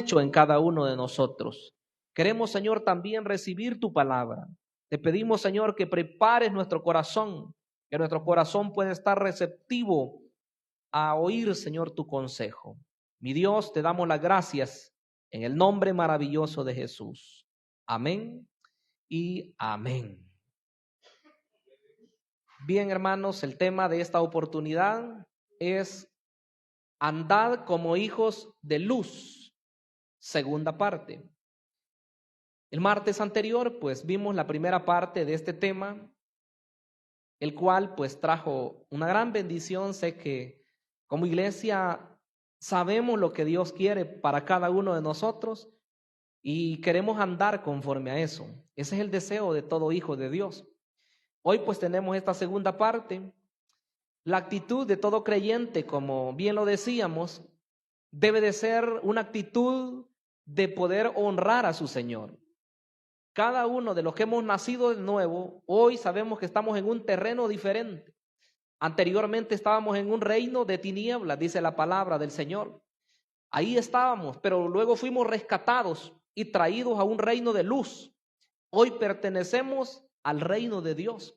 hecho en cada uno de nosotros. Queremos, Señor, también recibir tu palabra. Te pedimos, Señor, que prepares nuestro corazón, que nuestro corazón pueda estar receptivo a oír, Señor, tu consejo. Mi Dios, te damos las gracias en el nombre maravilloso de Jesús. Amén y amén. Bien, hermanos, el tema de esta oportunidad es andad como hijos de luz, segunda parte. El martes anterior, pues vimos la primera parte de este tema, el cual pues trajo una gran bendición. Sé que como iglesia sabemos lo que Dios quiere para cada uno de nosotros y queremos andar conforme a eso. Ese es el deseo de todo hijo de Dios. Hoy pues tenemos esta segunda parte. La actitud de todo creyente, como bien lo decíamos, debe de ser una actitud de poder honrar a su Señor. Cada uno de los que hemos nacido de nuevo, hoy sabemos que estamos en un terreno diferente. Anteriormente estábamos en un reino de tinieblas, dice la palabra del Señor. Ahí estábamos, pero luego fuimos rescatados y traídos a un reino de luz. Hoy pertenecemos al reino de Dios.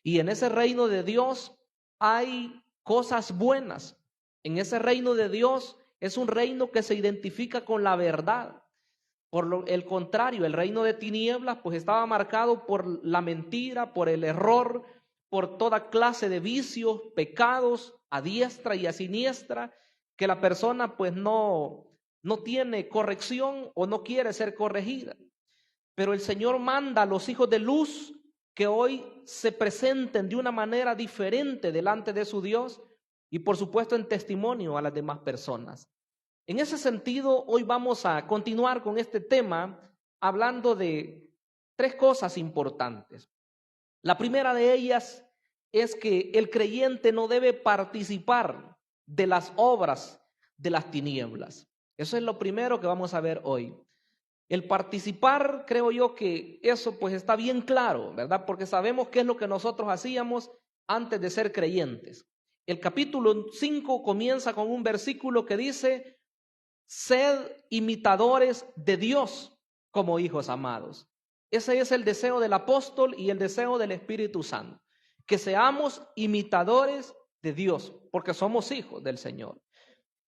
Y en ese reino de Dios hay cosas buenas. En ese reino de Dios es un reino que se identifica con la verdad. Por el contrario, el reino de tinieblas pues estaba marcado por la mentira, por el error, por toda clase de vicios, pecados a diestra y a siniestra, que la persona pues no tiene corrección o no quiere ser corregida. Pero el Señor manda a los hijos de luz que hoy se presenten de una manera diferente delante de su Dios y por supuesto en testimonio a las demás personas. En ese sentido, hoy vamos a continuar con este tema hablando de tres cosas importantes. La primera de ellas es que el creyente no debe participar de las obras de las tinieblas. Eso es lo primero que vamos a ver hoy. El participar, creo yo que eso pues está bien claro, ¿verdad? Porque sabemos qué es lo que nosotros hacíamos antes de ser creyentes. El capítulo 5 comienza con un versículo que dice: sed imitadores de Dios como hijos amados. Ese es el deseo del apóstol y el deseo del Espíritu Santo, que seamos imitadores de Dios, porque somos hijos del Señor.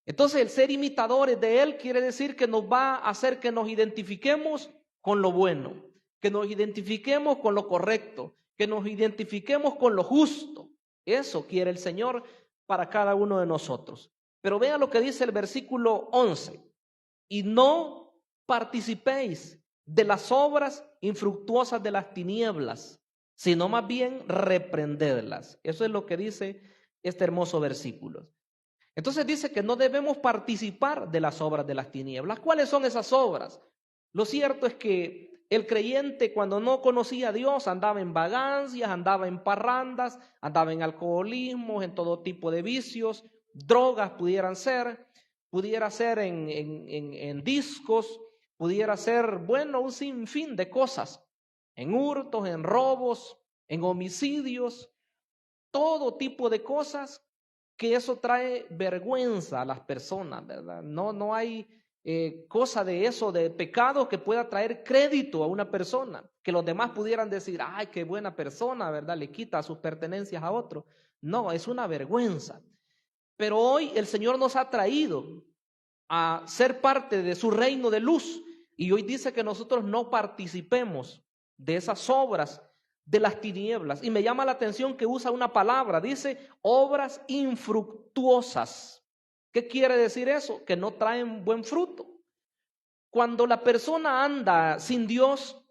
Entonces, el ser imitadores de Él quiere decir que nos va a hacer que nos identifiquemos con lo bueno, que nos identifiquemos con lo correcto, que nos identifiquemos con lo justo. Eso quiere el Señor para cada uno de nosotros. Pero vea lo que dice el versículo 11. Y no participéis de las obras infructuosas de las tinieblas, sino más bien reprendedlas. Eso es lo que dice este hermoso versículo. Entonces dice que no debemos participar de las obras de las tinieblas. ¿Cuáles son esas obras? Lo cierto es que el creyente, cuando no conocía a Dios, andaba en vagancias, andaba en parrandas, andaba en alcoholismo, en todo tipo de vicios, drogas pudiera ser en discos, pudiera ser, bueno, un sinfín de cosas, en hurtos, en robos, en homicidios, todo tipo de cosas, que eso trae vergüenza a las personas, ¿verdad? No hay cosa de eso, de pecado, que pueda traer crédito a una persona, que los demás pudieran decir: ay, qué buena persona, ¿verdad? Le quita sus pertenencias a otro. No, es una vergüenza. Pero hoy el Señor nos ha traído a ser parte de su reino de luz, y hoy dice que nosotros no participemos de esas obras de las tinieblas. Y me llama la atención que usa una palabra, dice obras infructuosas. ¿Qué quiere decir eso? Que no traen buen fruto. Cuando la persona anda sin Dios,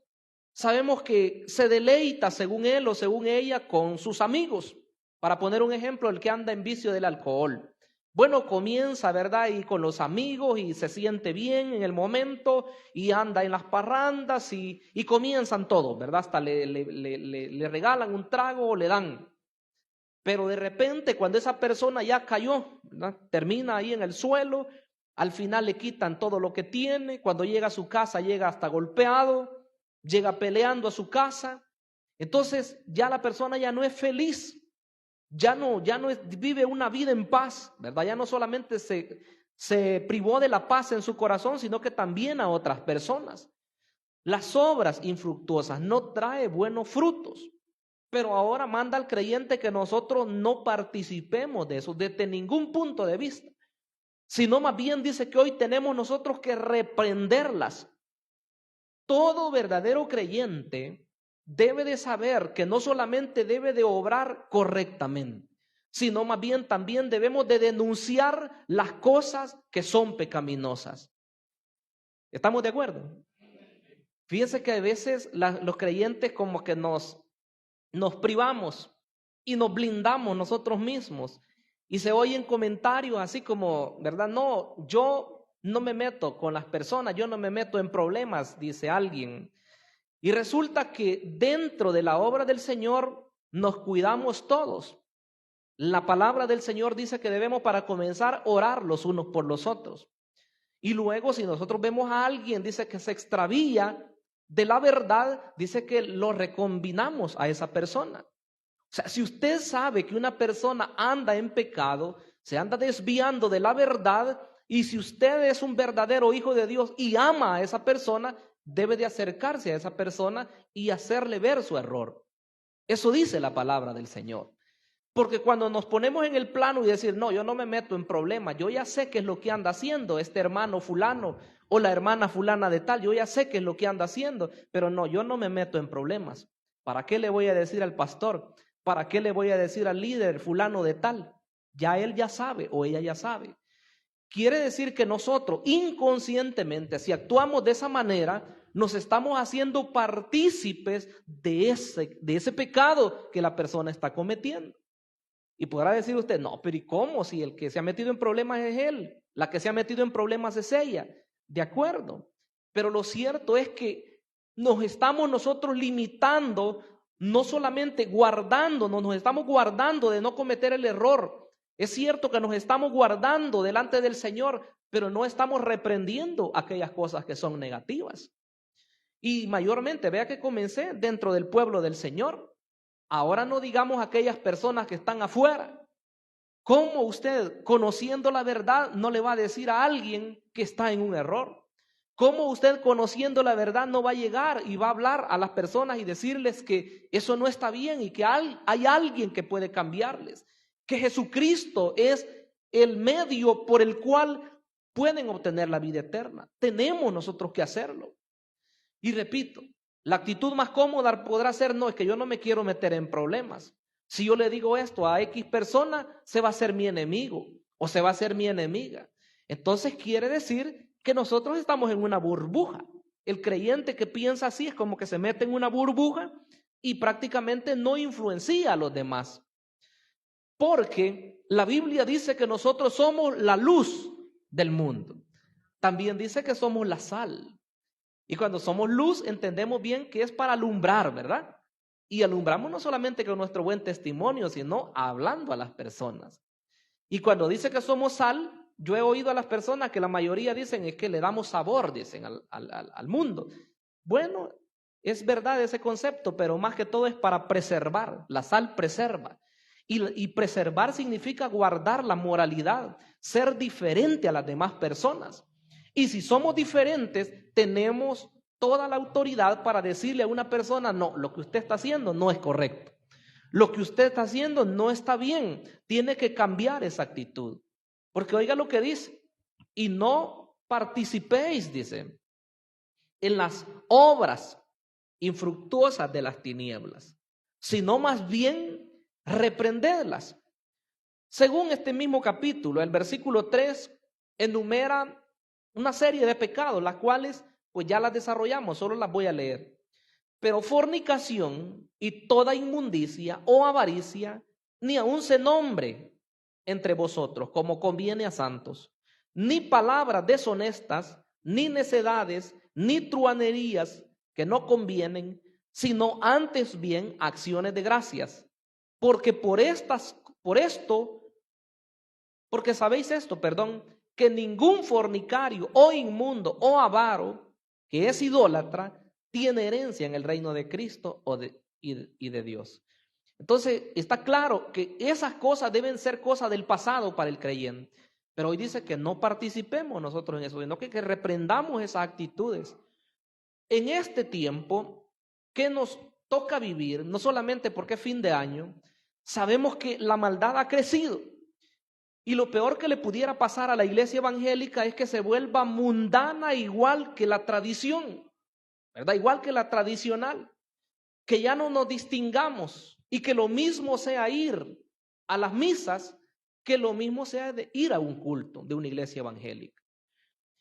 sabemos que se deleita, según él o según ella, con sus amigos. Para poner un ejemplo, el que anda en vicio del alcohol. Bueno, comienza, ¿verdad? Y con los amigos y se siente bien en el momento y anda en las parrandas y comienzan todos, ¿verdad? Hasta le regalan un trago o le dan. Pero de repente, cuando esa persona ya cayó, ¿verdad? Termina ahí en el suelo, al final le quitan todo lo que tiene. Cuando llega a su casa, llega hasta golpeado, llega peleando a su casa. Entonces ya la persona ya no es feliz. Ya no vive una vida en paz, ¿verdad? Ya no solamente se se privó de la paz en su corazón, sino que también a otras personas. Las obras infructuosas no traen buenos frutos, pero ahora manda al creyente que nosotros no participemos de eso desde ningún punto de vista, sino más bien dice que hoy tenemos nosotros que reprenderlas. Todo verdadero creyente debe de saber que no solamente debe de obrar correctamente, sino más bien también debemos de denunciar las cosas que son pecaminosas. ¿Estamos de acuerdo? Fíjense que a veces los creyentes como que nos privamos y nos blindamos nosotros mismos y se oyen comentarios así como, ¿verdad? No, yo no me meto con las personas, yo no me meto en problemas, dice alguien. Y resulta que dentro de la obra del Señor nos cuidamos todos. La palabra del Señor dice que debemos para comenzar orar los unos por los otros. Y luego si nosotros vemos a alguien, dice que se extravía de la verdad, dice que lo recombinamos a esa persona. O sea, si usted sabe que una persona anda en pecado, se anda desviando de la verdad, y si usted es un verdadero hijo de Dios y ama a esa persona, debe de acercarse a esa persona y hacerle ver su error. Eso dice la palabra del Señor. Porque cuando nos ponemos en el plano y decir, no, yo no me meto en problemas, yo ya sé qué es lo que anda haciendo este hermano fulano o la hermana fulana de tal, yo ya sé qué es lo que anda haciendo, pero no, yo no me meto en problemas. ¿Para qué le voy a decir al pastor? ¿Para qué le voy a decir al líder fulano de tal? Ya él ya sabe o ella ya sabe. Quiere decir que nosotros inconscientemente, si actuamos de esa manera, nos estamos haciendo partícipes de ese pecado que la persona está cometiendo. Y podrá decir usted, no, pero ¿y cómo? Si el que se ha metido en problemas es él, la que se ha metido en problemas es ella. De acuerdo, pero lo cierto es que nos estamos nosotros limitando, no solamente guardándonos, nos estamos guardando de no cometer el error. Es cierto que nos estamos guardando delante del Señor, pero no estamos reprendiendo aquellas cosas que son negativas. Y mayormente, vea que comencé dentro del pueblo del Señor. Ahora no digamos aquellas personas que están afuera. ¿Cómo usted, conociendo la verdad, no le va a decir a alguien que está en un error? ¿Cómo usted, conociendo la verdad, no va a llegar y va a hablar a las personas y decirles que eso no está bien y que hay alguien que puede cambiarles? Que Jesucristo es el medio por el cual pueden obtener la vida eterna. Tenemos nosotros que hacerlo. Y repito, la actitud más cómoda podrá ser, no, es que yo no me quiero meter en problemas. Si yo le digo esto a X persona, se va a hacer mi enemigo o se va a hacer mi enemiga. Entonces quiere decir que nosotros estamos en una burbuja. El creyente que piensa así es como que se mete en una burbuja y prácticamente no influencia a los demás. Porque la Biblia dice que nosotros somos la luz del mundo. También dice que somos la sal. Y cuando somos luz, entendemos bien que es para alumbrar, ¿verdad? Y alumbramos no solamente con nuestro buen testimonio, sino hablando a las personas. Y cuando dice que somos sal, yo he oído a las personas que la mayoría dicen es que le damos sabor, dicen, al mundo. Bueno, es verdad ese concepto, pero más que todo es para preservar. La sal preserva. Y preservar significa guardar la moralidad, ser diferente a las demás personas. Y si somos diferentes, tenemos toda la autoridad para decirle a una persona, no, lo que usted está haciendo no es correcto. Lo que usted está haciendo no está bien. Tiene que cambiar esa actitud. Porque oiga lo que dice. Y no participéis, dice, en las obras infructuosas de las tinieblas, sino más bien reprendedlas. Según este mismo capítulo, el versículo 3 enumera una serie de pecados, las cuales pues ya las desarrollamos, solo las voy a leer. Pero fornicación y toda inmundicia o avaricia, ni aun se nombre entre vosotros, como conviene a santos, ni palabras deshonestas, ni necedades, ni truanerías que no convienen, sino antes bien acciones de gracias. Porque sabéis esto, que ningún fornicario o inmundo o avaro que es idólatra tiene herencia en el reino de Cristo y de Dios. Entonces está claro que esas cosas deben ser cosas del pasado para el creyente. Pero hoy dice que no participemos nosotros en eso, sino que reprendamos esas actitudes. En este tiempo que nos toca vivir, no solamente porque es fin de año, sabemos que la maldad ha crecido. Y lo peor que le pudiera pasar a la iglesia evangélica es que se vuelva mundana igual que la tradición, ¿verdad? Igual que la tradicional, que ya no nos distingamos y que lo mismo sea ir a las misas, que lo mismo sea de ir a un culto de una iglesia evangélica.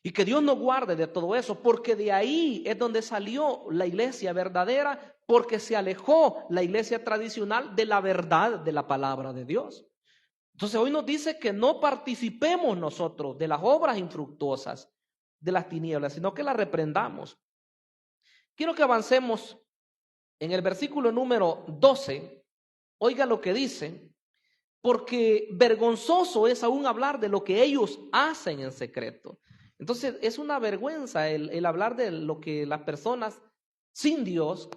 Y que Dios nos guarde de todo eso, porque de ahí es donde salió la iglesia verdadera, porque se alejó la iglesia tradicional de la verdad de la palabra de Dios. Entonces hoy nos dice que no participemos nosotros de las obras infructuosas de las tinieblas, sino que las reprendamos. Quiero que avancemos en el versículo número 12. Oiga lo que dice, porque vergonzoso es aún hablar de lo que ellos hacen en secreto. Entonces es una vergüenza el hablar de lo que las personas sin Dios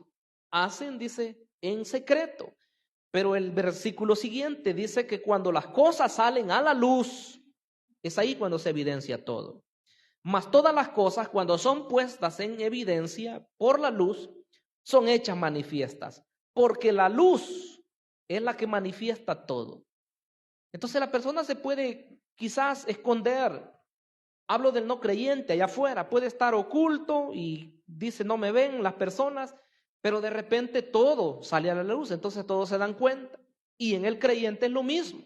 hacen, dice, en secreto. Pero el versículo siguiente dice que cuando las cosas salen a la luz, es ahí cuando se evidencia todo. Mas todas las cosas, cuando son puestas en evidencia por la luz, son hechas manifiestas, porque la luz es la que manifiesta todo. Entonces la persona se puede quizás esconder. Hablo del no creyente allá afuera, puede estar oculto y dice no me ven las personas, pero de repente todo sale a la luz, entonces todos se dan cuenta. Y en el creyente es lo mismo.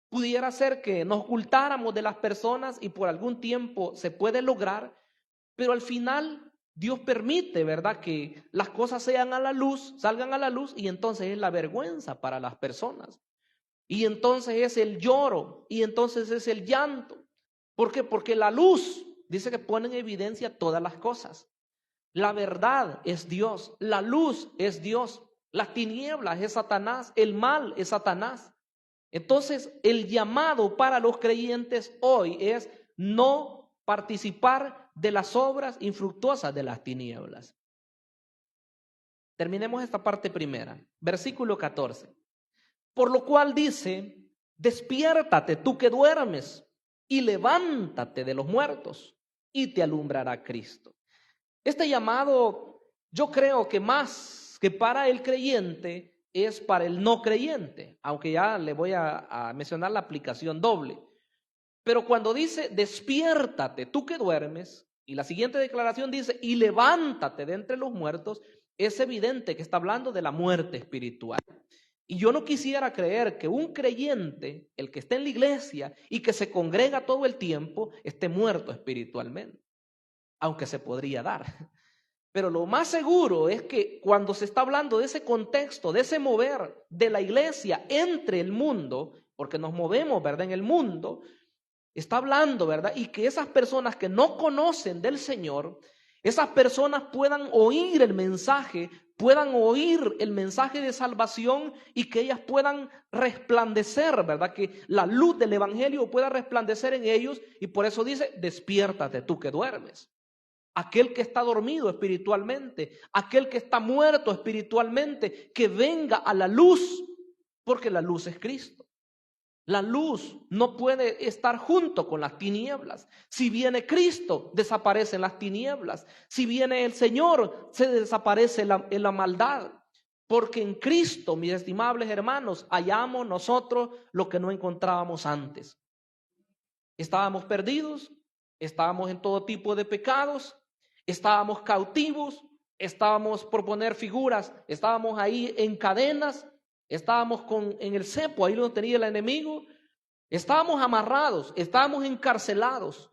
Pudiera ser que nos ocultáramos de las personas y por algún tiempo se puede lograr, pero al final Dios permite, ¿verdad?, que las cosas sean a la luz, salgan a la luz, y entonces es la vergüenza para las personas. Y entonces es el lloro, y entonces es el llanto. ¿Por qué? Porque la luz dice que pone en evidencia todas las cosas. La verdad es Dios, la luz es Dios, las tinieblas es Satanás, el mal es Satanás. Entonces el llamado para los creyentes hoy es no participar de las obras infructuosas de las tinieblas. Terminemos esta parte primera, versículo 14. Por lo cual dice, despiértate tú que duermes y levántate de los muertos y te alumbrará Cristo. Este llamado, yo creo que más que para el creyente, es para el no creyente, aunque ya le voy a mencionar la aplicación doble. Pero cuando dice, despiértate tú que duermes, y la siguiente declaración dice, y levántate de entre los muertos, es evidente que está hablando de la muerte espiritual. Y yo no quisiera creer que un creyente, el que esté en la iglesia y que se congrega todo el tiempo, esté muerto espiritualmente, aunque se podría dar. Pero lo más seguro es que cuando se está hablando de ese contexto, de ese mover de la iglesia entre el mundo, porque nos movemos, ¿verdad?, en el mundo, está hablando, ¿verdad?, y que esas personas que no conocen del Señor, esas personas puedan oír el mensaje de salvación y que ellas puedan resplandecer, ¿verdad?, que la luz del evangelio pueda resplandecer en ellos, y por eso dice, despiértate tú que duermes. Aquel que está dormido espiritualmente, aquel que está muerto espiritualmente, que venga a la luz, porque la luz es Cristo. La luz no puede estar junto con las tinieblas. Si viene Cristo, desaparecen las tinieblas. Si viene el Señor, se desaparece la maldad. Porque en Cristo, mis estimables hermanos, hallamos nosotros lo que no encontrábamos antes. Estábamos perdidos, estábamos en todo tipo de pecados, estábamos cautivos, estábamos, por poner figuras, estábamos ahí en cadenas, estábamos en el cepo, ahí lo tenía el enemigo, estábamos amarrados, estábamos encarcelados,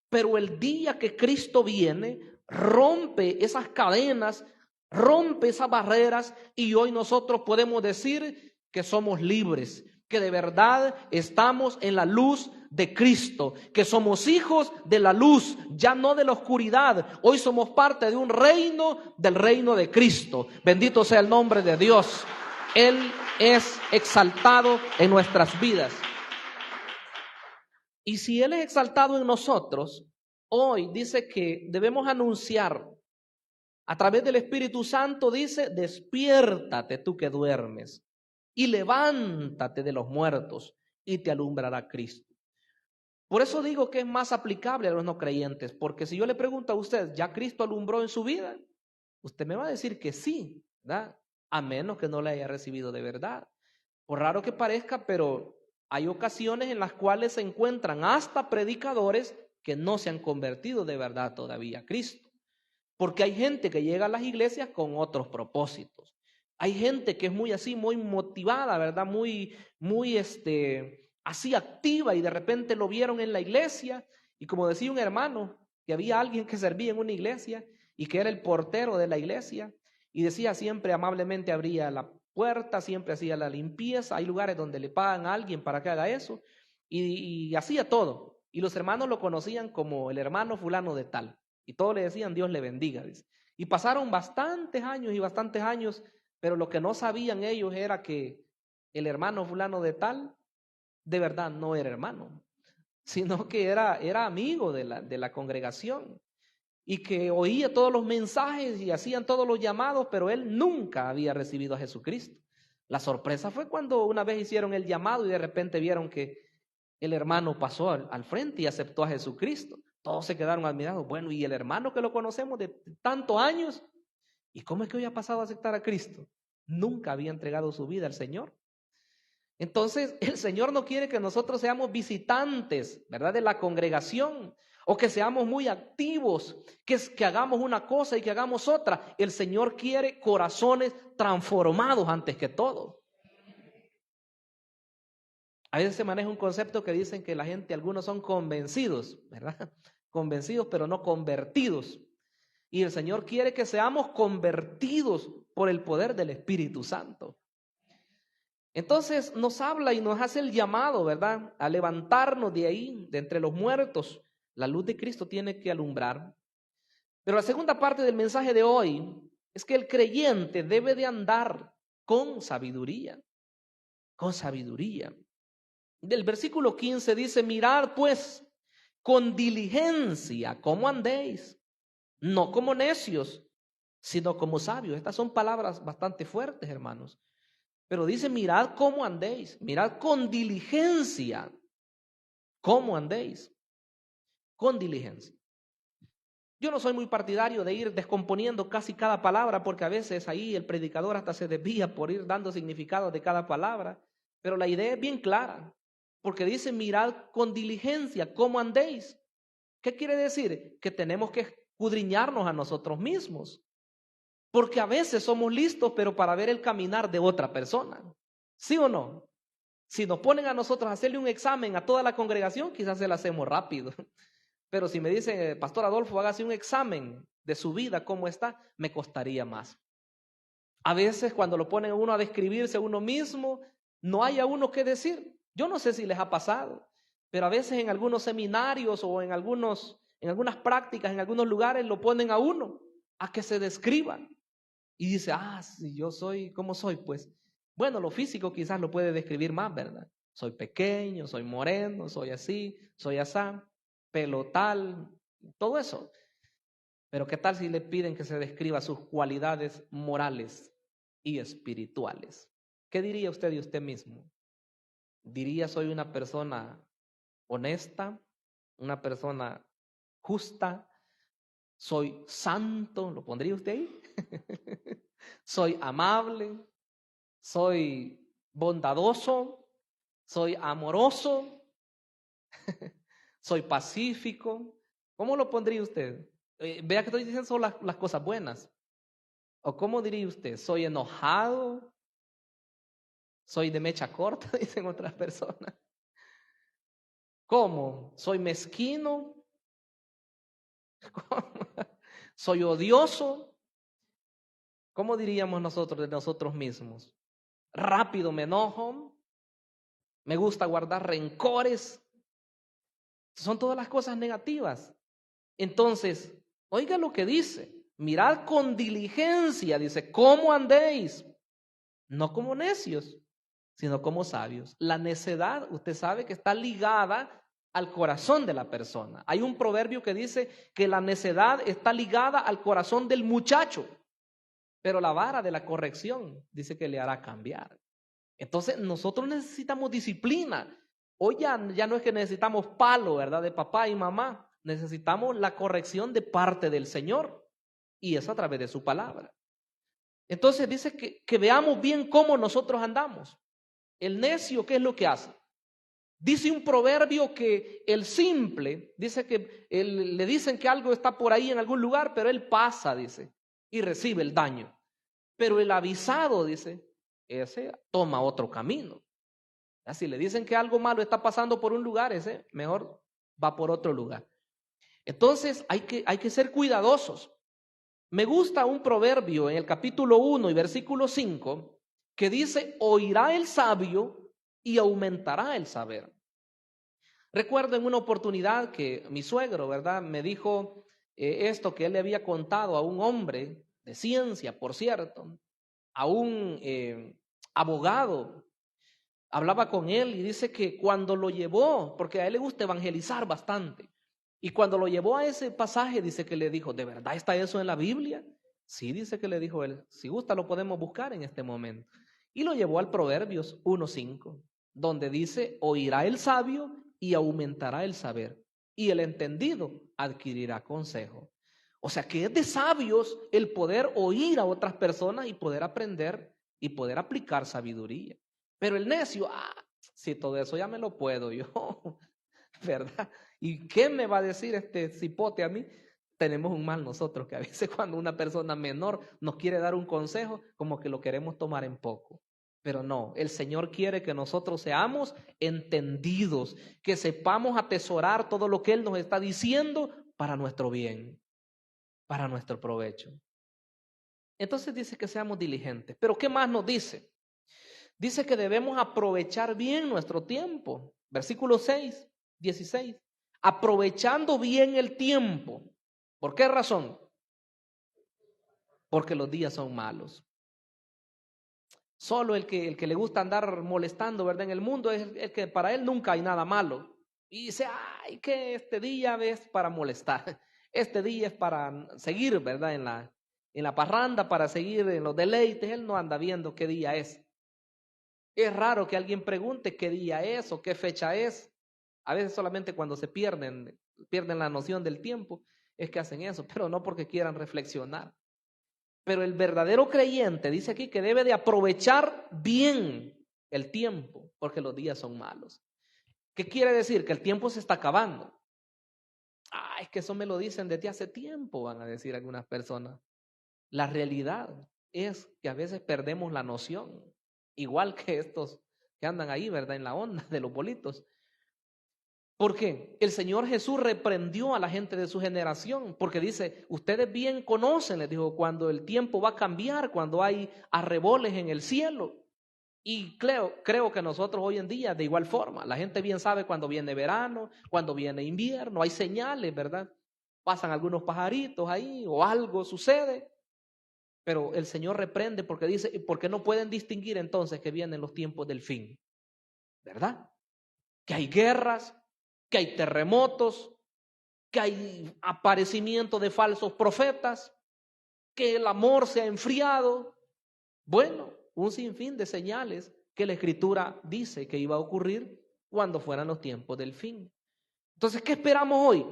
pero el día que Cristo viene, rompe esas cadenas, rompe esas barreras, y hoy nosotros podemos decir que somos libres, que de verdad estamos en la luz de Cristo, que somos hijos de la luz, ya no de la oscuridad. Hoy somos parte de un reino, del reino de Cristo. Bendito sea el nombre de Dios. Él es exaltado en nuestras vidas. Y si Él es exaltado en nosotros, hoy dice que debemos anunciar a través del Espíritu Santo, dice, despiértate tú que duermes y levántate de los muertos y te alumbrará Cristo. Por eso digo que es más aplicable a los no creyentes, porque si yo le pregunto a usted, ¿ya Cristo alumbró en su vida? Usted me va a decir que sí, ¿verdad? A menos que no le haya recibido de verdad. Por raro que parezca, pero hay ocasiones en las cuales se encuentran hasta predicadores que no se han convertido de verdad todavía a Cristo. Porque hay gente que llega a las iglesias con otros propósitos. Hay gente que es muy así, muy motivada, ¿verdad? Muy así activa, y de repente lo vieron en la iglesia. Y como decía un hermano, que había alguien que servía en una iglesia y que era el portero de la iglesia, y decía siempre amablemente abría la puerta, siempre hacía la limpieza. Hay lugares donde le pagan a alguien para que haga eso, y hacía todo. Y los hermanos lo conocían como el hermano fulano de tal. Y todos le decían, Dios le bendiga, dice. Y pasaron bastantes años, pero lo que no sabían ellos era que el hermano fulano de tal, de verdad no era hermano, sino que era amigo de la congregación, y que oía todos los mensajes y hacían todos los llamados, pero él nunca había recibido a Jesucristo. La sorpresa fue cuando una vez hicieron el llamado y de repente vieron que el hermano pasó al frente y aceptó a Jesucristo. Todos se quedaron admirados. Bueno, y el hermano que lo conocemos de tantos años, ¿y cómo es que hoy ha pasado a aceptar a Cristo? Nunca había entregado su vida al Señor. Entonces, el Señor no quiere que nosotros seamos visitantes, ¿verdad?, de la congregación, o que seamos muy activos, que hagamos una cosa y que hagamos otra. El Señor quiere corazones transformados antes que todo. A veces se maneja un concepto que dicen que la gente, algunos son convencidos, ¿verdad? Convencidos pero no convertidos. Y el Señor quiere que seamos convertidos por el poder del Espíritu Santo. Entonces nos habla y nos hace el llamado, ¿verdad?, a levantarnos de ahí, de entre los muertos. La luz de Cristo tiene que alumbrar. Pero la segunda parte del mensaje de hoy es que el creyente debe de andar con sabiduría, con sabiduría. Del versículo 15 dice, mirad pues con diligencia cómo andéis, no como necios, sino como sabios. Estas son palabras bastante fuertes, hermanos. Pero dice, mirad cómo andéis, mirad con diligencia cómo andéis, con diligencia. Yo no soy muy partidario de ir descomponiendo casi cada palabra, porque a veces ahí el predicador hasta se desvía por ir dando significado de cada palabra, pero la idea es bien clara, porque dice, mirad con diligencia cómo andéis. ¿Qué quiere decir? Que tenemos que escudriñarnos a nosotros mismos. Porque a veces somos listos, pero para ver el caminar de otra persona. ¿Sí o no? Si nos ponen a nosotros a hacerle un examen a toda la congregación, quizás se lo hacemos rápido. Pero si me dice, Pastor Adolfo, hágase un examen de su vida, cómo está, me costaría más. A veces cuando lo ponen a uno a describirse a uno mismo, no hay a uno qué decir. Yo no sé si les ha pasado, pero a veces en algunos seminarios o en algunas prácticas, en algunos lugares, lo ponen a uno a que se describa. Y dice, si yo soy, ¿cómo soy? Pues, bueno, lo físico quizás lo puede describir más, ¿verdad? Soy pequeño, soy moreno, soy así, soy asá, pelo tal, todo eso. Pero ¿qué tal si le piden que se describa sus cualidades morales y espirituales? ¿Qué diría usted de usted mismo? ¿Diría soy una persona honesta, una persona justa, soy santo? ¿Lo pondría usted ahí? Soy amable, soy bondadoso, soy amoroso, soy pacífico. ¿Cómo lo pondría usted? Vea que estoy diciendo solo las cosas buenas. ¿O cómo diría usted? ¿Soy enojado? ¿Soy de mecha corta? Dicen otras personas. ¿Cómo? ¿Soy mezquino? ¿Cómo? ¿Soy odioso? ¿Cómo diríamos nosotros de nosotros mismos? Rápido me enojo, me gusta guardar rencores. Son todas las cosas negativas. Entonces, oiga lo que dice, mirad con diligencia, dice, ¿cómo andéis? No como necios, sino como sabios. La necedad, usted sabe que está ligada al corazón de la persona. Hay un proverbio que dice que la necedad está ligada al corazón del muchacho, pero la vara de la corrección dice que le hará cambiar. Entonces nosotros necesitamos disciplina, Hoy ya no es que necesitamos palo, ¿verdad? De papá y mamá. Necesitamos la corrección de parte del Señor. Y es a través de su palabra. Entonces dice que veamos bien cómo nosotros andamos. El necio, ¿qué es lo que hace? Dice un proverbio que el simple, dice que le dicen que algo está por ahí en algún lugar, pero él pasa, dice, y recibe el daño. Pero el avisado, dice, ese toma otro camino. Si le dicen que algo malo está pasando por un lugar, ese mejor va por otro lugar. Entonces hay que ser cuidadosos. Me gusta un proverbio en el capítulo 1 y versículo 5 que dice, oirá el sabio y aumentará el saber. Recuerdo en una oportunidad que mi suegro, ¿verdad?, me dijo esto que él le había contado a un hombre de ciencia, por cierto, a un abogado. Hablaba con él y dice que cuando lo llevó, porque a él le gusta evangelizar bastante, y cuando lo llevó a ese pasaje, dice que le dijo, ¿de verdad está eso en la Biblia? Sí, dice que le dijo él, si gusta lo podemos buscar en este momento. Y lo llevó al Proverbios 1:5, donde dice, oirá el sabio y aumentará el saber, y el entendido adquirirá consejo. O sea que es de sabios el poder oír a otras personas y poder aprender y poder aplicar sabiduría. Pero el necio, si todo eso ya me lo puedo yo, ¿verdad? ¿Y qué me va a decir este cipote a mí? Tenemos un mal nosotros, que a veces cuando una persona menor nos quiere dar un consejo, como que lo queremos tomar en poco. Pero no, el Señor quiere que nosotros seamos entendidos, que sepamos atesorar todo lo que Él nos está diciendo para nuestro bien, para nuestro provecho. Entonces dice que seamos diligentes. Pero ¿qué más nos dice? Dice que debemos aprovechar bien nuestro tiempo. Versículo 16. Aprovechando bien el tiempo. ¿Por qué razón? Porque los días son malos. Solo el que le gusta andar molestando, ¿verdad?, en el mundo es el que para él nunca hay nada malo. Y dice, ay, que este día es para molestar. Este día es para seguir, ¿verdad?, en la parranda, para seguir en los deleites. Él no anda viendo qué día es. Es raro que alguien pregunte qué día es o qué fecha es. A veces solamente cuando se pierden la noción del tiempo, es que hacen eso, pero no porque quieran reflexionar. Pero el verdadero creyente dice aquí que debe de aprovechar bien el tiempo, porque los días son malos. ¿Qué quiere decir? Que el tiempo se está acabando. Es que eso me lo dicen desde hace tiempo, van a decir algunas personas. La realidad es que a veces perdemos la noción, igual que estos que andan ahí, ¿verdad?, en la onda de los bolitos. ¿Por qué? El Señor Jesús reprendió a la gente de su generación, porque dice, ustedes bien conocen, les dijo, cuando el tiempo va a cambiar, cuando hay arreboles en el cielo. Y creo que nosotros hoy en día de igual forma, la gente bien sabe cuando viene verano, cuando viene invierno, hay señales, ¿verdad? Pasan algunos pajaritos ahí o algo sucede, pero el Señor reprende porque dice, ¿por qué no pueden distinguir entonces que vienen los tiempos del fin? ¿Verdad? Que hay guerras, que hay terremotos, que hay aparecimiento de falsos profetas, que el amor se ha enfriado. Bueno, un sinfín de señales que la Escritura dice que iba a ocurrir cuando fueran los tiempos del fin. Entonces, ¿qué esperamos hoy?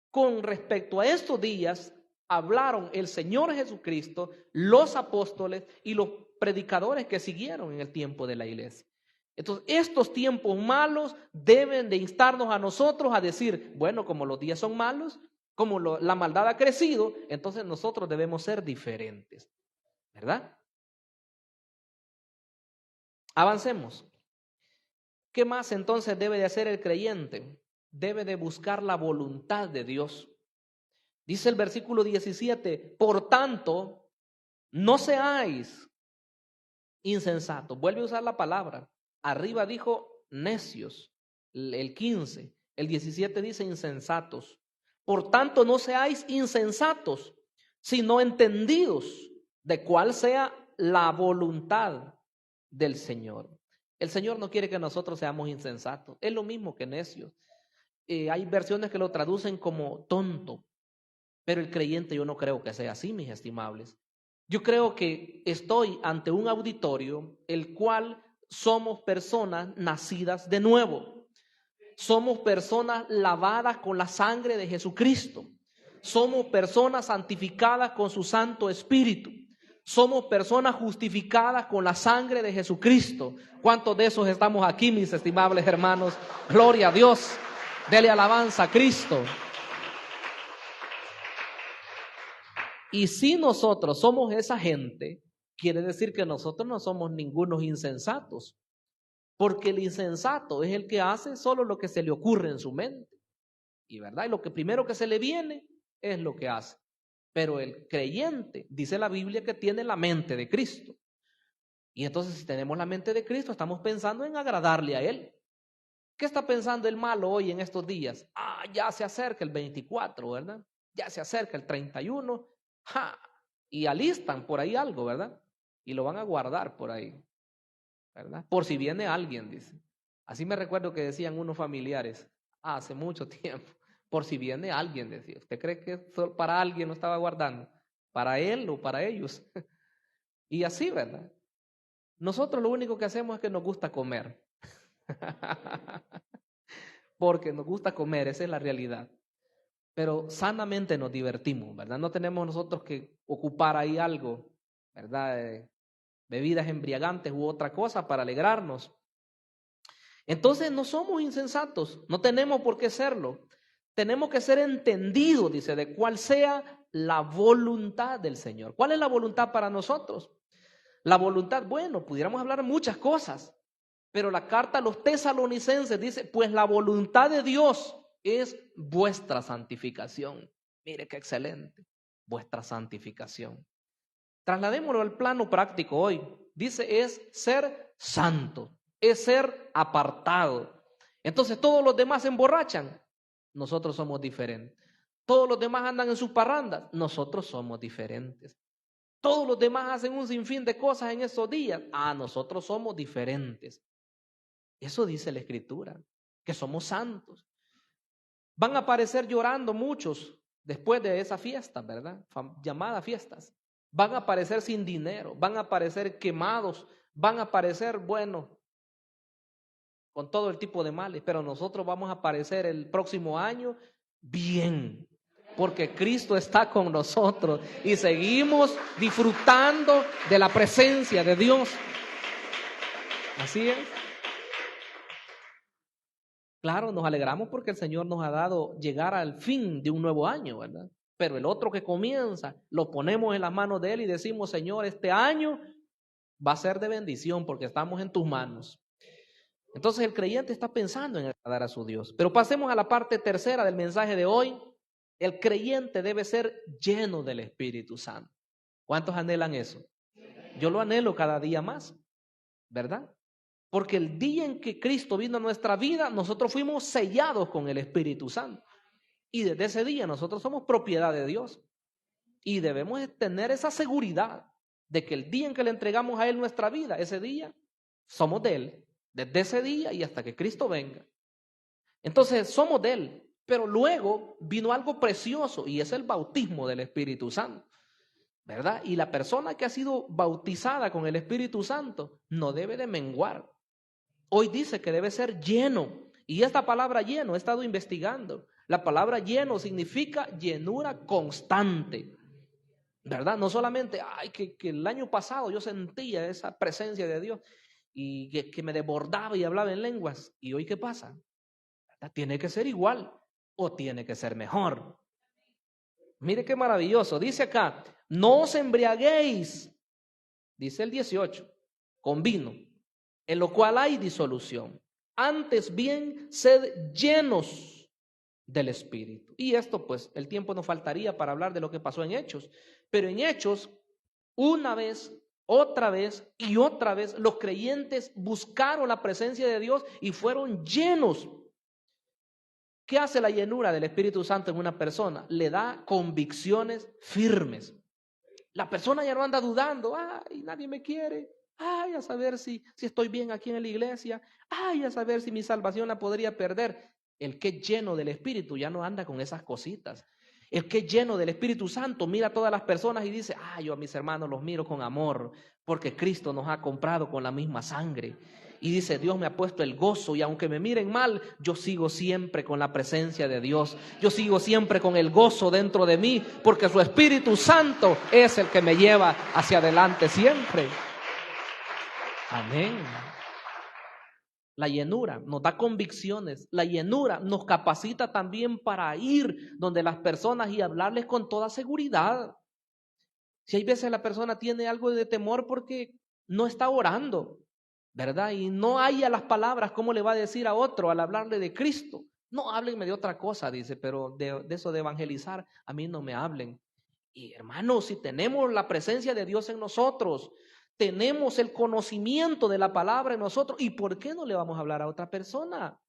Con respecto a estos días, hablaron el Señor Jesucristo, los apóstoles y los predicadores que siguieron en el tiempo de la iglesia. Entonces, estos tiempos malos deben de instarnos a nosotros a decir, bueno, como los días son malos, como la maldad ha crecido, entonces nosotros debemos ser diferentes, ¿verdad? Avancemos. ¿Qué más entonces debe de hacer el creyente? Debe de buscar la voluntad de Dios. Dice el versículo 17, por tanto, no seáis insensatos. Vuelve a usar la palabra. Arriba dijo necios, el 15. El 17 dice insensatos. Por tanto, no seáis insensatos, sino entendidos de cuál sea la voluntad del Señor. El Señor no quiere que nosotros seamos insensatos. Es lo mismo que necios. Hay versiones que lo traducen como tonto. Pero el creyente yo no creo que sea así, mis estimables. Yo creo que estoy ante un auditorio el cual somos personas nacidas de nuevo. Somos personas lavadas con la sangre de Jesucristo. Somos personas santificadas con su Santo Espíritu. Somos personas justificadas con la sangre de Jesucristo. ¿Cuántos de esos estamos aquí, mis estimables hermanos? Gloria a Dios. Dele alabanza a Cristo. Y si nosotros somos esa gente, quiere decir que nosotros no somos ningunos insensatos. Porque el insensato es el que hace solo lo que se le ocurre en su mente. Y verdad, y lo que primero que se le viene es lo que hace. Pero el creyente, dice la Biblia, que tiene la mente de Cristo. Y entonces si tenemos la mente de Cristo, estamos pensando en agradarle a Él. ¿Qué está pensando el malo hoy en estos días? Ya se acerca el 24, ¿verdad? Ya se acerca el 31. Y alistan por ahí algo, ¿verdad? Y lo van a guardar por ahí, ¿verdad? Por si viene alguien, dice. Así me recuerdo que decían unos familiares hace mucho tiempo. Por si viene alguien, decía. ¿Usted cree que para alguien lo estaba guardando? ¿Para él o para ellos? Y así, ¿verdad? Nosotros lo único que hacemos es que nos gusta comer. Porque nos gusta comer, esa es la realidad. Pero sanamente nos divertimos, ¿verdad? No tenemos nosotros que ocupar ahí algo, ¿verdad? Bebidas embriagantes u otra cosa para alegrarnos. Entonces no somos insensatos, no tenemos por qué serlo. Tenemos que ser entendidos, dice, de cuál sea la voluntad del Señor. ¿Cuál es la voluntad para nosotros? La voluntad, bueno, pudiéramos hablar muchas cosas, pero la carta a los tesalonicenses dice, pues la voluntad de Dios es vuestra santificación. Mire qué excelente, vuestra santificación. Trasladémoslo al plano práctico hoy. Dice, es ser santo, es ser apartado. Entonces todos los demás se emborrachan, nosotros somos diferentes. Todos los demás andan en sus parrandas, nosotros somos diferentes. Todos los demás hacen un sinfín de cosas en esos días, nosotros somos diferentes. Eso dice la Escritura, que somos santos. Van a aparecer llorando muchos después de esa fiesta, ¿verdad? Llamadas fiestas. Van a aparecer sin dinero, van a aparecer quemados, van a aparecer, bueno, con todo el tipo de males, pero nosotros vamos a aparecer el próximo año bien, porque Cristo está con nosotros y seguimos disfrutando de la presencia de Dios. Así es. Claro, nos alegramos porque el Señor nos ha dado llegar al fin de un nuevo año, ¿verdad? Pero el otro que comienza, lo ponemos en las manos de Él y decimos, Señor, este año va a ser de bendición porque estamos en tus manos. Entonces el creyente está pensando en agradar a su Dios. Pero pasemos a la parte tercera del mensaje de hoy. El creyente debe ser lleno del Espíritu Santo. ¿Cuántos anhelan eso? Yo lo anhelo cada día más, ¿verdad? Porque el día en que Cristo vino a nuestra vida, nosotros fuimos sellados con el Espíritu Santo. Y desde ese día nosotros somos propiedad de Dios. Y debemos tener esa seguridad de que el día en que le entregamos a Él nuestra vida, ese día somos de Él. Desde ese día y hasta que Cristo venga. Entonces somos de Él. Pero luego vino algo precioso y es el bautismo del Espíritu Santo, ¿verdad? Y la persona que ha sido bautizada con el Espíritu Santo no debe de menguar. Hoy dice que debe ser lleno. Y esta palabra lleno, he estado investigando. La palabra lleno significa llenura constante, ¿verdad? No solamente, que el año pasado yo sentía esa presencia de Dios y que me desbordaba y hablaba en lenguas. ¿Y hoy qué pasa? Tiene que ser igual o tiene que ser mejor. Mire qué maravilloso. Dice acá, no os embriaguéis, dice el 18, con vino, en lo cual hay disolución. Antes bien, sed llenos del Espíritu. Y esto, pues, el tiempo nos faltaría para hablar de lo que pasó en Hechos. Pero en Hechos, una vez, otra vez y otra vez, los creyentes buscaron la presencia de Dios y fueron llenos. ¿Qué hace la llenura del Espíritu Santo en una persona? Le da convicciones firmes. La persona ya no anda dudando, nadie me quiere, a saber si estoy bien aquí en la iglesia, a saber si mi salvación la podría perder. El que es lleno del Espíritu ya no anda con esas cositas. El que es lleno del Espíritu Santo mira a todas las personas y dice, yo a mis hermanos los miro con amor, porque Cristo nos ha comprado con la misma sangre. y dice, Dios me ha puesto el gozo y aunque me miren mal, yo sigo siempre con la presencia de Dios. Yo sigo siempre con el gozo dentro de mí porque su Espíritu Santo es el que me lleva hacia adelante siempre. Amén. La llenura nos da convicciones, la llenura nos capacita también para ir donde las personas y hablarles con toda seguridad. Si hay veces la persona tiene algo de temor porque no está orando, ¿verdad? Y no haya las palabras, ¿cómo le va a decir a otro al hablarle de Cristo? No, háblenme de otra cosa, dice, pero de eso de evangelizar, a mí no me hablen. Y hermanos, si tenemos la presencia de Dios en nosotros, tenemos el conocimiento de la palabra en nosotros, ¿y por qué no le vamos a hablar a otra persona?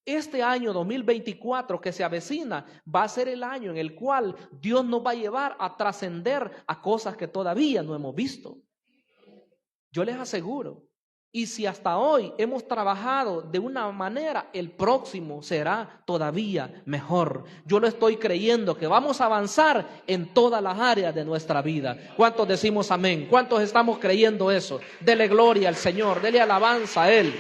Este año 2024 que se avecina va a ser el año en el cual Dios nos va a llevar a trascender a cosas que todavía no hemos visto. Yo les aseguro. Y si hasta hoy hemos trabajado de una manera, el próximo será todavía mejor. Yo lo estoy creyendo que vamos a avanzar en todas las áreas de nuestra vida. ¿Cuántos decimos amén? ¿Cuántos estamos creyendo eso? Dele gloria al Señor, dele alabanza a Él.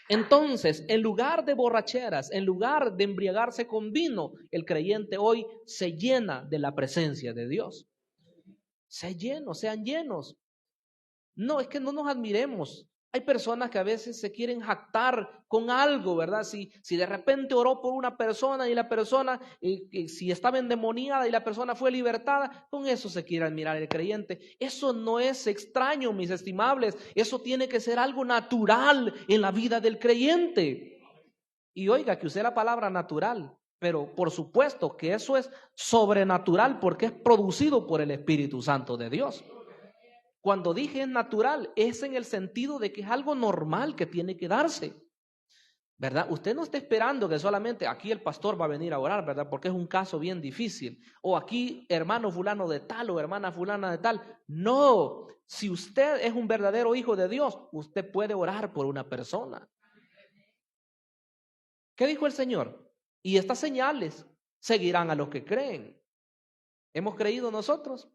Entonces, en lugar de borracheras, en lugar de embriagarse con vino, el creyente hoy se llena de la presencia de Dios. Sean llenos. No, es que no nos admiremos. Hay personas que a veces se quieren jactar con algo, ¿verdad? Si de repente oró por una persona y la persona, si estaba endemoniada y la persona fue libertada, con eso se quiere admirar el creyente. Eso no es extraño, mis estimables. Eso tiene que ser algo natural en la vida del creyente. Y oiga, que use la palabra natural, pero por supuesto que eso es sobrenatural porque es producido por el Espíritu Santo de Dios. Cuando dije es natural, es en el sentido de que es algo normal que tiene que darse, ¿verdad? Usted no está esperando que solamente aquí el pastor va a venir a orar, ¿verdad? Porque es un caso bien difícil. O aquí hermano fulano de tal o hermana fulana de tal. No, si usted es un verdadero hijo de Dios, usted puede orar por una persona. ¿Qué dijo el Señor? Y estas señales seguirán a los que creen. ¿Hemos creído nosotros?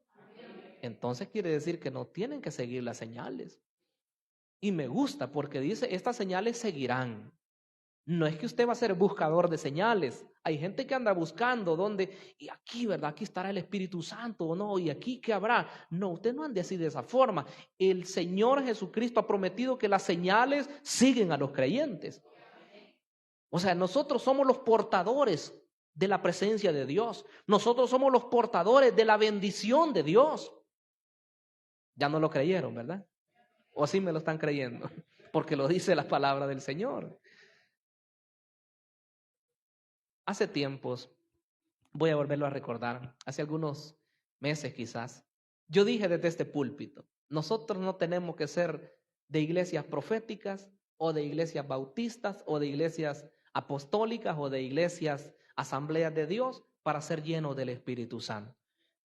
Entonces quiere decir que no tienen que seguir las señales. Y me gusta porque dice, estas señales seguirán. No es que usted va a ser buscador de señales. Hay gente que anda buscando dónde, y aquí, ¿verdad? Aquí estará el Espíritu Santo o no, y aquí ¿qué habrá? No, usted no ande así de esa forma. El Señor Jesucristo ha prometido que las señales siguen a los creyentes. O sea, nosotros somos los portadores de la presencia de Dios. Nosotros somos los portadores de la bendición de Dios. Ya no lo creyeron, ¿verdad? O sí me lo están creyendo, porque lo dice la palabra del Señor. Hace tiempos, voy a volverlo a recordar, hace algunos meses quizás, yo dije desde este púlpito, nosotros no tenemos que ser de iglesias proféticas o de iglesias bautistas o de iglesias apostólicas o de iglesias asambleas de Dios para ser llenos del Espíritu Santo.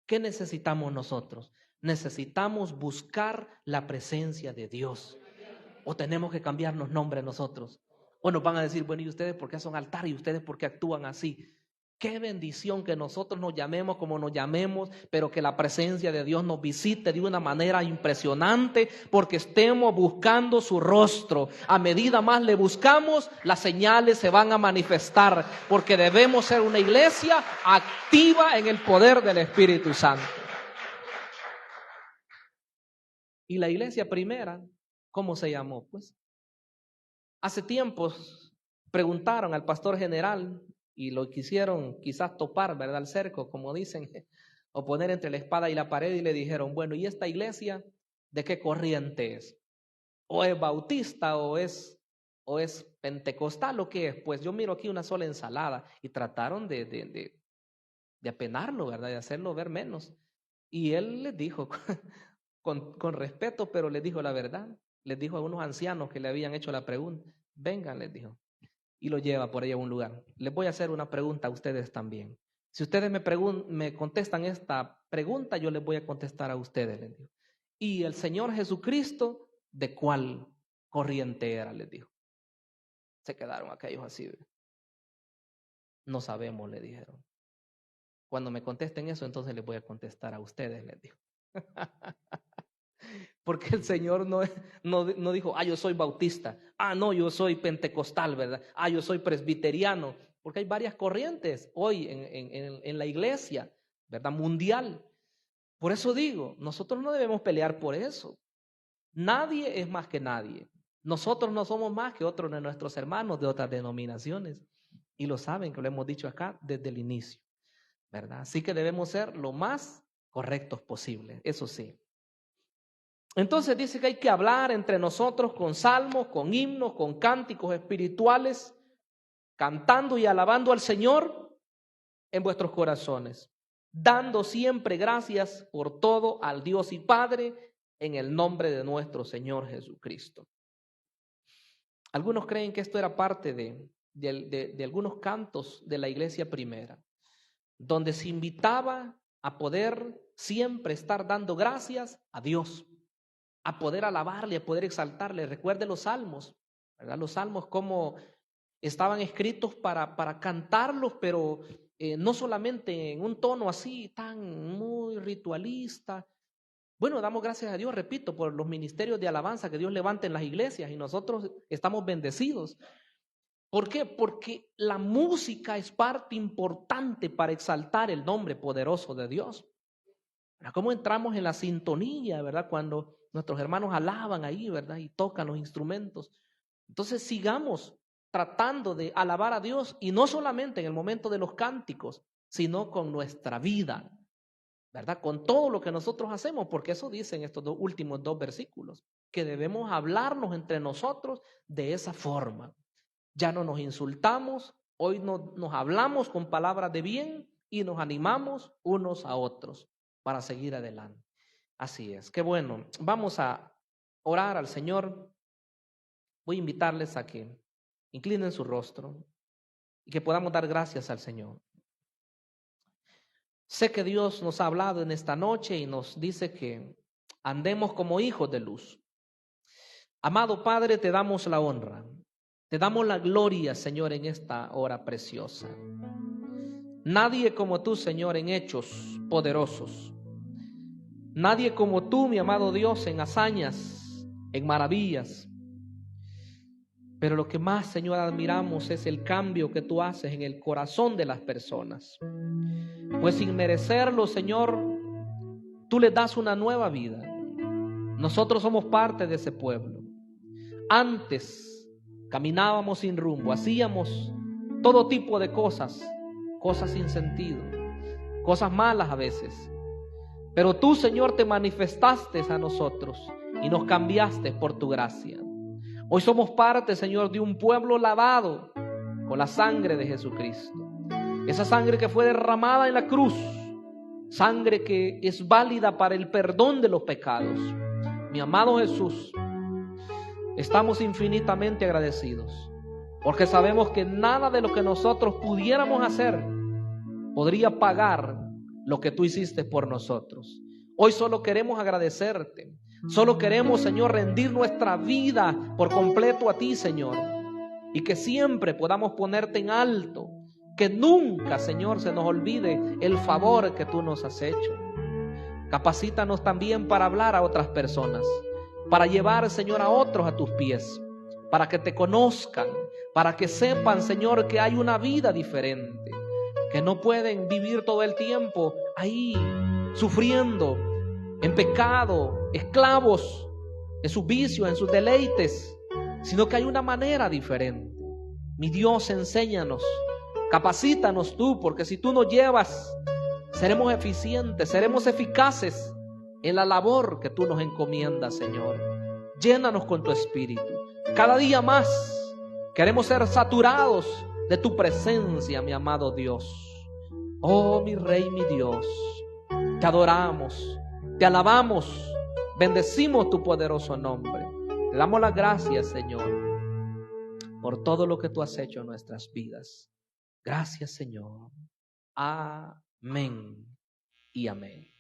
¿Qué necesitamos nosotros? Necesitamos buscar la presencia de Dios. ¿O tenemos que cambiarnos nombres nosotros? O nos van a decir, bueno, ¿y ustedes por qué son altar? ¿Y ustedes por qué actúan así? Qué bendición que nosotros nos llamemos como nos llamemos, pero que la presencia de Dios nos visite de una manera impresionante, porque estemos buscando su rostro. A medida más le buscamos, las señales se van a manifestar, porque debemos ser una iglesia activa en el poder del Espíritu Santo. Y la iglesia primera, ¿cómo se llamó? Pues hace tiempos preguntaron al pastor general y lo quisieron quizás topar, ¿verdad? Al cerco, como dicen, o poner entre la espada y la pared y le dijeron, bueno, ¿y esta iglesia de qué corriente es? ¿O es bautista o es pentecostal o qué es? Pues yo miro aquí una sola ensalada y trataron de apenarlo, ¿verdad? De hacerlo ver menos. Y él les dijo, con respeto, pero les dijo la verdad. Les dijo a unos ancianos que le habían hecho la pregunta, vengan, les dijo, y lo lleva por ahí a un lugar. Les voy a hacer una pregunta a ustedes también. Si ustedes me contestan esta pregunta, yo les voy a contestar a ustedes, les dijo. Y el Señor Jesucristo, ¿de cuál corriente era? Les dijo. Se quedaron aquellos así. No sabemos, le dijeron. Cuando me contesten eso, entonces les voy a contestar a ustedes, les dijo. Porque el Señor no dijo, yo soy bautista, no, yo soy pentecostal, ¿verdad? Yo soy presbiteriano, porque hay varias corrientes hoy en la iglesia, ¿verdad? Mundial. Por eso digo, nosotros no debemos pelear por eso. Nadie es más que nadie. Nosotros no somos más que otros de nuestros hermanos de otras denominaciones. Y lo saben, que lo hemos dicho acá desde el inicio, ¿verdad? Así que debemos ser lo más correctos posible, eso sí. Entonces dice que hay que hablar entre nosotros con salmos, con himnos, con cánticos espirituales, cantando y alabando al Señor en vuestros corazones, dando siempre gracias por todo al Dios y Padre en el nombre de nuestro Señor Jesucristo. Algunos creen que esto era parte de algunos cantos de la iglesia primera, donde se invitaba a poder siempre estar dando gracias a Dios, a poder alabarle, a poder exaltarle. Recuerde los salmos, ¿verdad? Los salmos como estaban escritos para cantarlos, pero no solamente en un tono así tan muy ritualista. Bueno, damos gracias a Dios, repito, por los ministerios de alabanza que Dios levanta en las iglesias y nosotros estamos bendecidos. ¿Por qué? Porque la música es parte importante para exaltar el nombre poderoso de Dios. ¿Cómo entramos en la sintonía, verdad? Cuando nuestros hermanos alaban ahí, ¿verdad? Y tocan los instrumentos. Entonces sigamos tratando de alabar a Dios y no solamente en el momento de los cánticos, sino con nuestra vida, ¿verdad? Con todo lo que nosotros hacemos, porque eso dicen estos últimos 2 versículos, que debemos hablarnos entre nosotros de esa forma. Ya no nos insultamos, hoy nos hablamos con palabras de bien y nos animamos unos a otros para seguir adelante. Así es, qué bueno. Vamos a orar al Señor. Voy a invitarles a que inclinen su rostro y que podamos dar gracias al Señor. Sé que Dios nos ha hablado en esta noche y nos dice que andemos como hijos de luz. Amado Padre, te damos la honra, te damos la gloria, Señor, en esta hora preciosa. Nadie como tú, Señor, en hechos poderosos. Nadie como tú, mi amado Dios, en hazañas, en maravillas. Pero lo que más, Señor, admiramos es el cambio que tú haces en el corazón de las personas. Pues sin merecerlo, Señor, tú les das una nueva vida. Nosotros somos parte de ese pueblo. Antes caminábamos sin rumbo, hacíamos todo tipo de cosas sin sentido, cosas malas a veces. Pero tú, Señor, te manifestaste a nosotros y nos cambiaste por tu gracia. Hoy somos parte, Señor, de un pueblo lavado con la sangre de Jesucristo. Esa sangre que fue derramada en la cruz, sangre que es válida para el perdón de los pecados. Mi amado Jesús, estamos infinitamente agradecidos, porque sabemos que nada de lo que nosotros pudiéramos hacer podría pagar lo que tú hiciste por nosotros. Hoy solo queremos agradecerte. Solo queremos, Señor, rendir nuestra vida por completo a ti, Señor. Y que siempre podamos ponerte en alto. Que nunca, Señor, se nos olvide el favor que tú nos has hecho. Capacítanos también para hablar a otras personas. Para llevar, Señor, a otros a tus pies. Para que te conozcan. Para que sepan, Señor, que hay una vida diferente. Que no pueden vivir todo el tiempo ahí, sufriendo, en pecado, esclavos en sus vicios, en sus deleites, sino que hay una manera diferente. Mi Dios, enséñanos, capacítanos tú, porque si tú nos llevas, seremos eficientes, seremos eficaces en la labor que tú nos encomiendas, Señor. Llénanos con tu espíritu. Cada día más queremos ser saturados de tu presencia, mi amado Dios. Oh, mi Rey, mi Dios, te adoramos, te alabamos, bendecimos tu poderoso nombre. Te damos las gracias, Señor, por todo lo que tú has hecho en nuestras vidas. Gracias, Señor. Amén y amén.